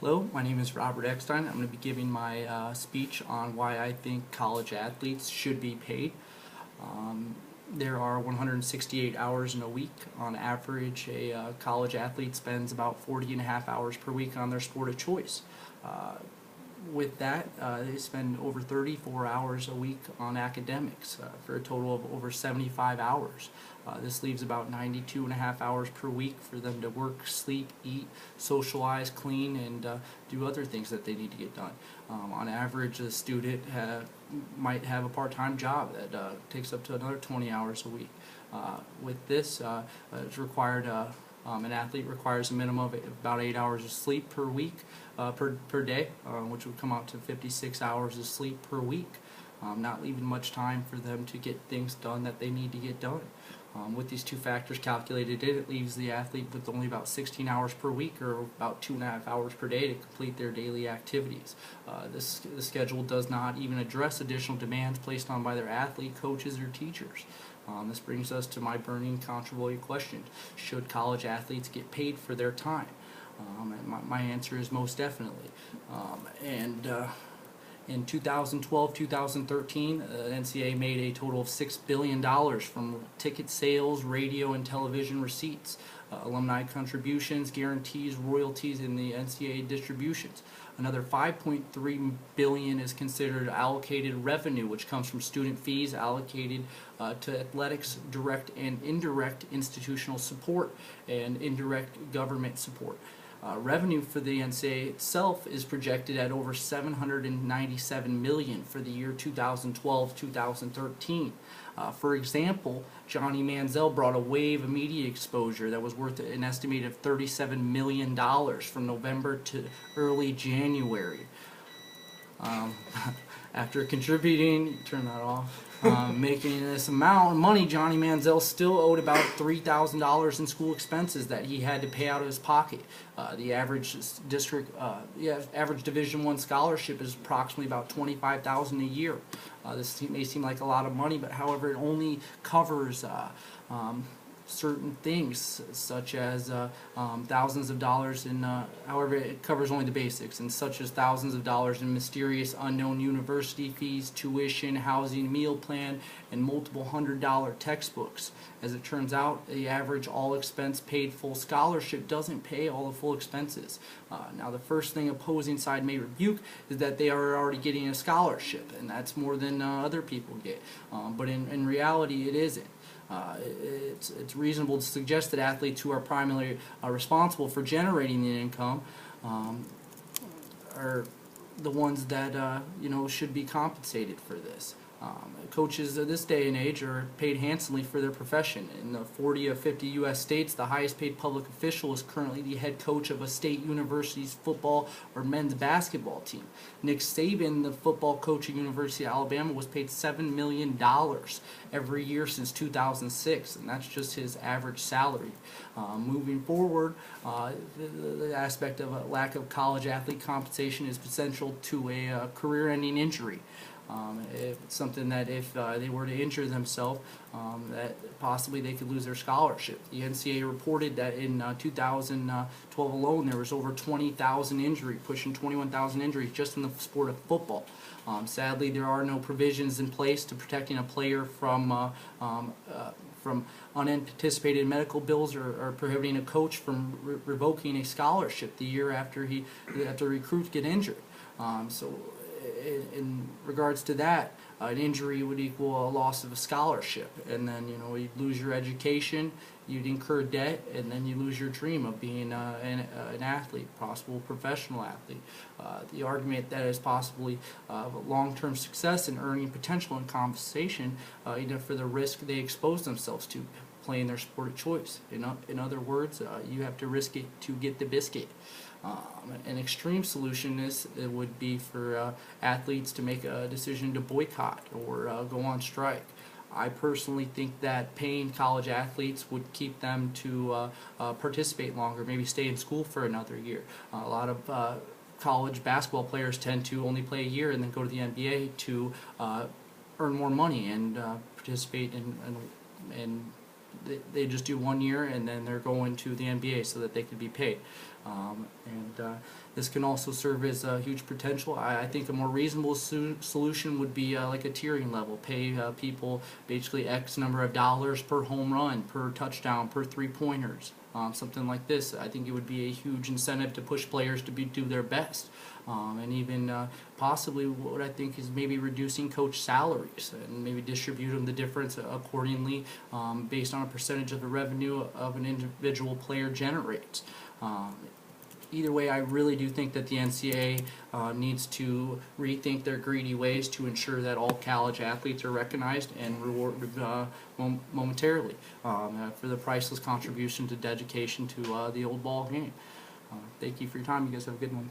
Hello, my name is Robert Eckstein. I'm going to be giving my speech on why I think college athletes should be paid. Um, there are 168 hours in a week. On average, a college athlete spends about 40 and a half hours per week on their sport of choice. Uh, with that, they spend over 34 hours a week on academics for a total of over 75 hours. This leaves about 92 and a half hours per week for them to work, sleep, eat, socialize, clean, and do other things that they need to get done. On average, a student might have a part-time job that takes up to another 20 hours a week. With this, it's required an athlete requires a minimum of about 8 hours of sleep per week, per day, which would come out to 56 hours of sleep per week, not leaving much time for them to get things done that they need to get done. With these two factors calculated in, it leaves the athlete with only about 16 hours per week, or about 2.5 hours per day, to complete their daily activities. The schedule does not even address additional demands placed on by their athlete, coaches, or teachers. This brings us to my burning controversial question: should college athletes get paid for their time? And my answer is most definitely. In 2012-2013, NCAA made a total of $6 billion from ticket sales, radio, and television receipts, alumni contributions, guarantees, royalties, and the NCAA distributions. Another $5.3 billion is considered allocated revenue, which comes from student fees allocated to athletics, direct and indirect institutional support, and indirect government support. Revenue for the NCAA itself is projected at over $797 million for the year 2012-2013. For example, Johnny Manziel brought a wave of media exposure that was worth an estimated $37 million from November to early January. After contributing, turn that off, making this amount of money, Johnny Manziel still owed about $3,000 in school expenses that he had to pay out of his pocket. The average average Division I scholarship is approximately about $25,000 a year. This may seem like a lot of money, but however, it only covers certain things, such as thousands of dollars in, however, it covers only the basics, and such as thousands of dollars in mysterious unknown university fees, tuition, housing, meal plan, and multiple $100 textbooks. As it turns out, the average all expense paid full scholarship doesn't pay all the full expenses. Now, the first thing opposing side may rebuke is that they are already getting a scholarship, and that's more than other people get. But in reality, it isn't. It's reasonable to suggest that athletes who are primarily responsible for generating the income are the ones that should be compensated for this. Coaches of this day and age are paid handsomely for their profession. In the 40 of 50 U.S. states, the highest paid public official is currently the head coach of a state university's football or men's basketball team. Nick Saban, the football coach at University of Alabama, was paid $7 million every year since 2006, and that's just his average salary. Moving forward, the aspect of a lack of college athlete compensation is potential to a career-ending injury. It's something that if they were to injure themselves, that possibly they could lose their scholarship. The NCAA reported that in 2012 alone, there was over 20,000 injuries, pushing 21,000 injuries just in the sport of football. Sadly, there are no provisions in place to protecting a player from unanticipated medical bills, or prohibiting a coach from revoking a scholarship the year after recruits get injured. In regards to that, an injury would equal a loss of a scholarship, and then you'd lose your education, you'd incur debt, and then you lose your dream of being an athlete, possible professional athlete. The argument that is possibly long-term success and earning potential and compensation, for the risk they expose themselves to playing their sport of choice. In other words, you have to risk it to get the biscuit. An extreme solution would be for athletes to make a decision to boycott or go on strike. I personally think that paying college athletes would keep them to participate longer, maybe stay in school for another year. A lot of college basketball players tend to only play a year and then go to the NBA to earn more money and participate in they just do 1 year and then they're going to the NBA so that they could be paid. This can also serve as a huge potential. I think a more reasonable solution would be like a tiering level. Pay people basically X number of dollars per home run, per touchdown, per three-pointers. Something like this. I think it would be a huge incentive to push players to do their best. And even possibly what I think is maybe reducing coach salaries and maybe distributing the difference accordingly based on a percentage of the revenue of an individual player generates. Either way, I really do think that the NCAA needs to rethink their greedy ways to ensure that all college athletes are recognized and rewarded momentarily for the priceless contribution to dedication to the old ball game. Thank you for your time. You guys have a good one.